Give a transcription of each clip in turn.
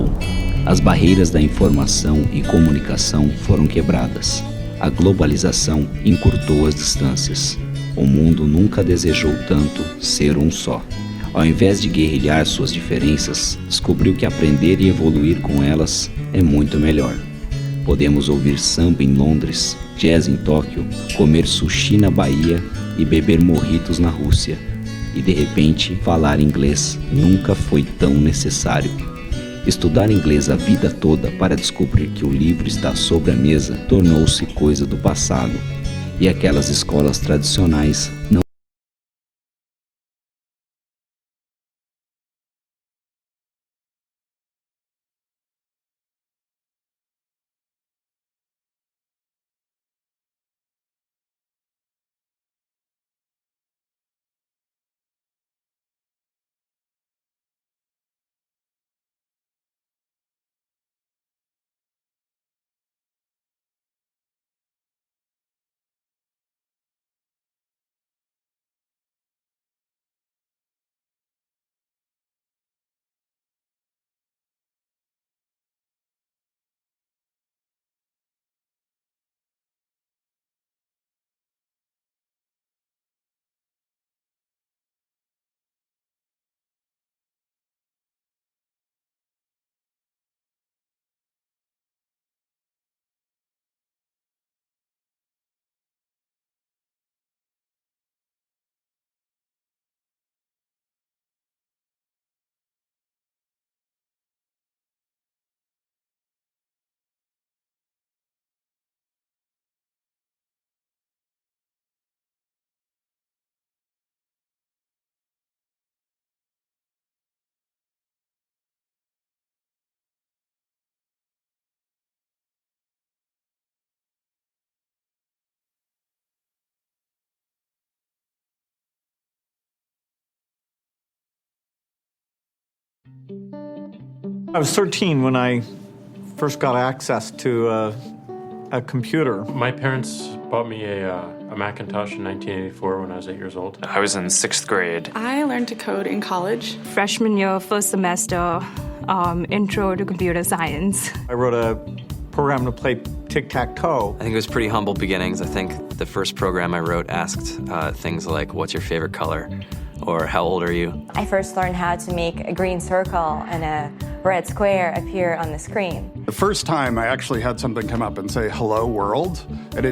mudou. As barreiras da informação e comunicação foram quebradas. A globalização encurtou as distâncias. O mundo nunca desejou tanto ser um só. Ao invés de guerrilhar suas diferenças, descobriu que aprender e evoluir com elas é muito melhor. Podemos ouvir samba em Londres, jazz em Tóquio, comer sushi na Bahia e beber mojitos na Rússia. E de repente, falar inglês nunca foi tão necessário. Estudar inglês a vida toda para descobrir que o livro está sobre a mesa tornou-se coisa do passado. E aquelas escolas tradicionais não. I was 13 when I first got access to a computer. My parents bought me a Macintosh in 1984 when I was 8 years old. I was in 6th grade. I learned to code in college. Freshman year, first semester, intro to computer science. I wrote a program to play tic-tac-toe. I think it was pretty humble beginnings. I think the first program I wrote asked things like, what's your favorite color? Or how old are you? I first learned how to make a green circle and a red square appear on the screen. The first time I actually had something come up and say, hello world, and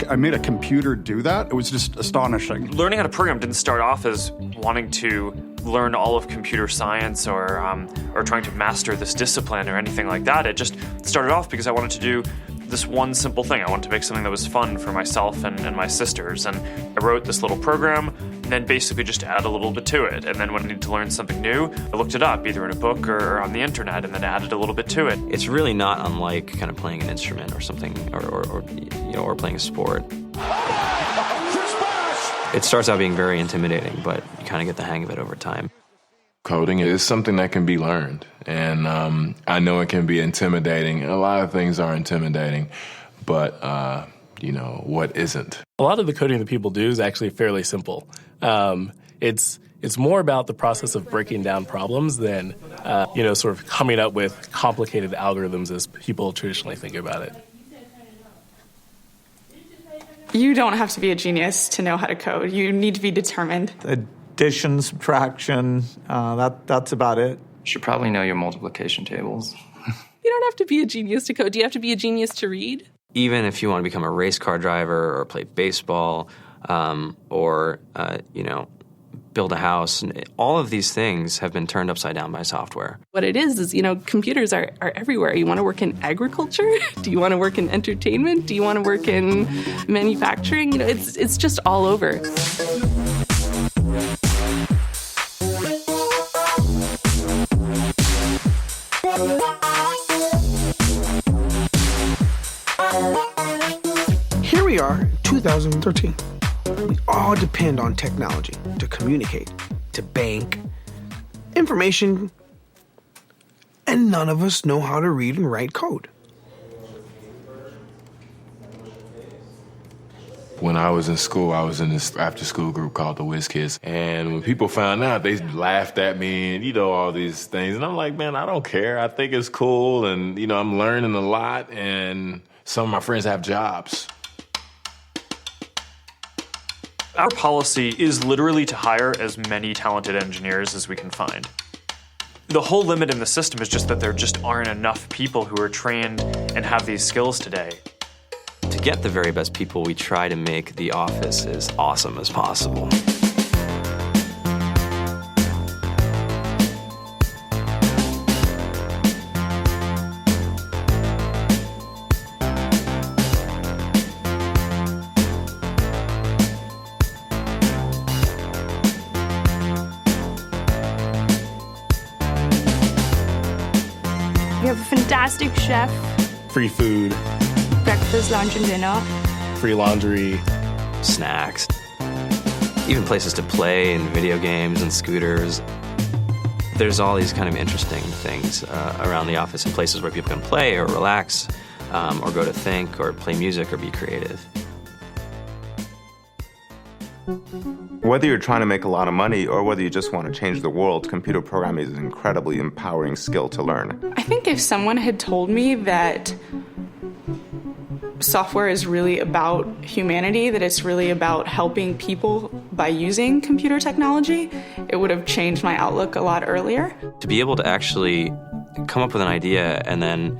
I made a computer do that. It was just astonishing. Learning how to program didn't start off as wanting to learn all of computer science or trying to master this discipline or anything like that. It just started off because I wanted to do this one simple thing. I wanted to make something that was fun for myself and my sisters. And I wrote this little program and then basically just add a little bit to it. And then when I needed to learn something new, I looked it up either in a book or on the internet and then added a little bit to it. It's really not unlike kind of playing an instrument or something or playing a sport. It starts out being very intimidating, but you kind of get the hang of it over time. Coding is something that can be learned, and I know it can be intimidating. A lot of things are intimidating, but, what isn't? A lot of the coding that people do is actually fairly simple. It's more about the process of breaking down problems than, sort of coming up with complicated algorithms as people traditionally think about it. You don't have to be a genius to know how to code. You need to be determined. Addition, subtraction, that's about it. You should probably know your multiplication tables. You don't have to be a genius to code. Do you have to be a genius to read? Even if you want to become a race car driver or play baseball or build a house, all of these things have been turned upside down by software. What it is, computers are everywhere. You want to work in agriculture? Do you want to work in entertainment? Do you want to work in manufacturing? It's just all over. Here we are, 2013. We all depend on technology to communicate, to bank, information, and none of us know how to read and write code. When I was in school, I was in this after-school group called the Whiz Kids. And when people found out, they laughed at me and, all these things. And I'm like, man, I don't care. I think it's cool. And, I'm learning a lot. And some of my friends have jobs. Our policy is literally to hire as many talented engineers as we can find. The whole limit in the system is just that there just aren't enough people who are trained and have these skills today. To get the very best people, we try to make the office as awesome as possible. We have a fantastic chef, Free food, breakfast, lunch, and dinner. free laundry. Snacks, even places to play and video games and scooters. There's all these kind of interesting things around the office and places where people can play or relax or go to think or play music or be creative. Whether you're trying to make a lot of money or whether you just want to change the world, computer programming is an incredibly empowering skill to learn. I think if someone had told me that software is really about humanity, that it's really about helping people by using computer technology, it would have changed my outlook a lot earlier. To be able to actually come up with an idea and then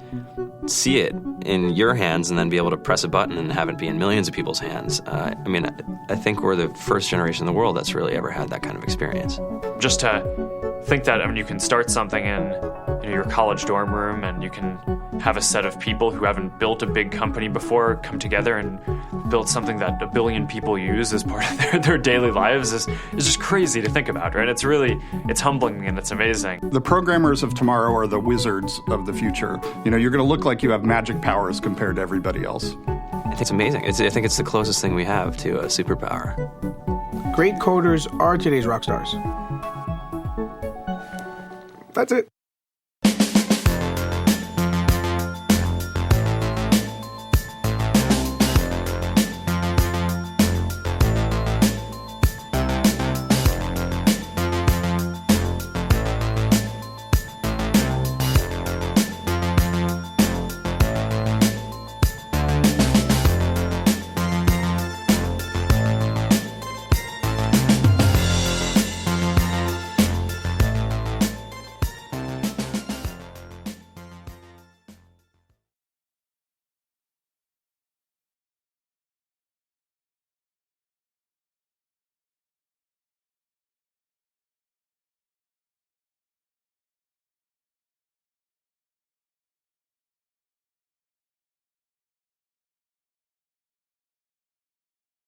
see it in your hands and then be able to press a button and have it be in millions of people's hands. I think we're the first generation in the world that's really ever had that kind of experience. Just to think that you can start something in your college dorm room and you can have a set of people who haven't built a big company before come together and build something that 1 billion people use as part of their daily lives is just crazy to think about, right? It's humbling and it's amazing. The programmers of tomorrow are the wizards of the future. You're going to look like you have magic powers compared to everybody else. I think it's amazing. I think it's the closest thing we have to a superpower. Great coders are today's rock stars. That's it.